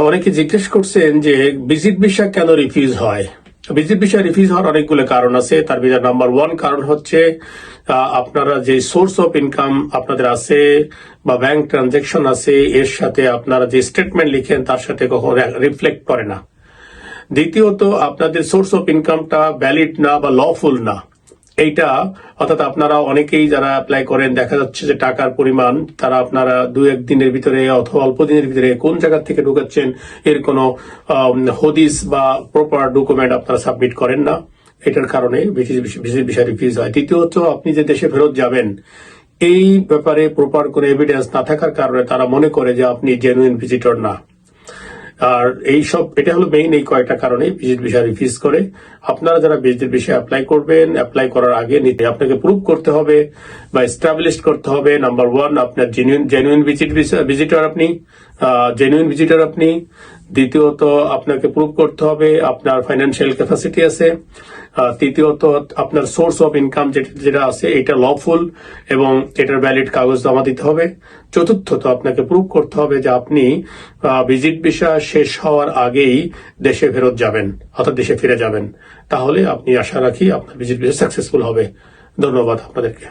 অনেকে জিজ্ঞেস করছেন যে ভিজিট ভিসা কেন রিফিউজ হয়। ভিজিট ভিসা রিফিউজ হওয়ার অনেকগুলো কারণ আছে। তার ভিতরে নাম্বার 1 কারণ হচ্ছে আপনারা যে সোর্স অফ ইনকাম আপনাদের আছে বা ব্যাংক ট্রানজাকশন আছে, এর সাথে আপনারা যে স্টেটমেন্ট লিখেন তার সাথে কখনো রিফ্লেক্ট করে না। দ্বিতীয়ত, আপনাদের সোর্স অফ ইনকামটা ভ্যালিড না বা লফুল না। এইটা অর্থাৎ আপনারা অনেকেই যারা অ্যাপ্লাই করেন দেখা যাচ্ছে যে টাকার পরিমাণ তারা আপনারা 2-1 দিনের ভিতরে অথবা অল্প দিনের ভিতরে কোন জায়গা থেকে ঢুকাচ্ছেন এর কোনো হদিস বা প্রপার ডকুমেন্ট আপনারা সাবমিট করেন না। এটার কারণে ভিজিট ভিসা রিফিউজ হয়। তৃতীয়ত, আপনি যে দেশে ফেরত যাবেন এই ব্যাপারে প্রপার কোনো এভিডেন্স না থাকার কারণে তারা মনে করে যে আপনি জেনুইন ভিজিটর না। আর এটা হলো মেইন এই কয়েকটা কারণে ভিজিট ভিসা রিফিউজ করে। আপনারা যারা ভিজিট ভিসা অ্যাপ্লাই করবেন, অ্যাপ্লাই করার আগে আপনাকে প্রুভ করতে হবে বা এস্টাবলিশ করতে হবে নাম্বার 1 আপনার জেনুইন ভিজিটর আপনি। দ্বিতীয়ত, আপনাকে প্রুভ করতে হবে আপনার ফাইন্যান্সিয়াল ক্যাপাসিটি আছে। তৃতীয়ত, আপনার সোর্স অফ ইনকাম যেটা আছে এটা লফুল এবং এটার ভ্যালিড কাগজ জমা দিতে হবে। চতুর্থত, আপনাকে প্রুভ করতে হবে যে আপনি ভিজিট ভিসা শেষ হওয়ার আগেই দেশে ফেরত যাবেন অর্থাৎ দেশে ফিরে যাবেন। তাহলে আপনি আশা রাখি আপনার ভিজিট ভিসা সাকসেসফুল হবে। ধন্যবাদ আপনাদেরকে।